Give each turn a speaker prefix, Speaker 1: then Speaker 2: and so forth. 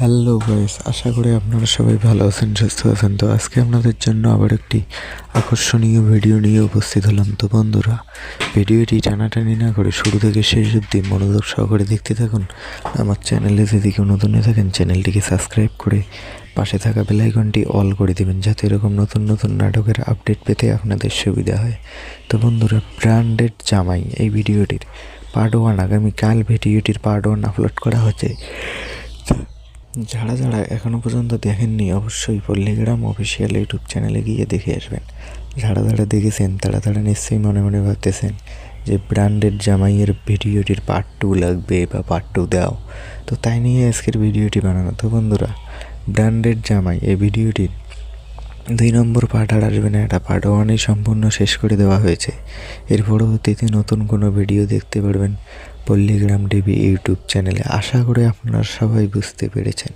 Speaker 1: Hello guys, আশা করি আপনারা সবাই ভালো আছেন, সুস্থ আছেন। তো আজকে আপনাদের জন্য আবার একটি আকর্ষণীয় ভিডিও নিয়ে উপস্থিত হলাম। তো বন্ধুরা, ভিডিওটি টানাটানি না করে শুরু থেকে শেষ অবধি মনোযোগ সহকারে দেখতে থাকুন। আমার চ্যানেলে যদি কেউ নতুন হয়ে থাকেন, চ্যানেলটিকে সাবস্ক্রাইব করে পাশে থাকা বেল আইকনটি অল করে দেবেন, যাতে এরকম নতুন নতুন নাটকের আপডেট পেতে আপনাদের সুবিধা হয়। তো বন্ধুরা, ব্র্যান্ডেড জামাই এই ভিডিওটির পার্ট 1 আগামীকাল ভিডিওটির পার্ট 1 আপলোড করা হচ্ছে। যারা যারা এখনও পর্যন্ত দেখেননি, অবশ্যই পল্লীগ্রাম অফিসিয়াল ইউটিউব চ্যানেলে গিয়ে দেখে আসবেন। যারা যারা দেখেছেন তারা তারা নিশ্চয়ই মনে মনে ভাবতেছেন যে ব্র্যান্ডেড জামাইয়ের ভিডিওটির পার্ট 2 লাগবে বা পার্ট 2 দাও। তো তাই নিয়ে আজকের ভিডিওটি বানানো। তো বন্ধুরা, ব্র্যান্ডেড জামাই এই ভিডিওটির 2 নম্বর পার্ট আর আসবে না, এটা পার্ট 1 সম্পূর্ণ শেষ করে দেওয়া হয়েছে। এর পরবর্তীতে নতুন কোনো ভিডিও দেখতে পারবেন পল্লীগ্রাম টিভি ইউটিউব চ্যানেলে। আশা করি আপনারা সবাই বুঝতে পেরেছেন।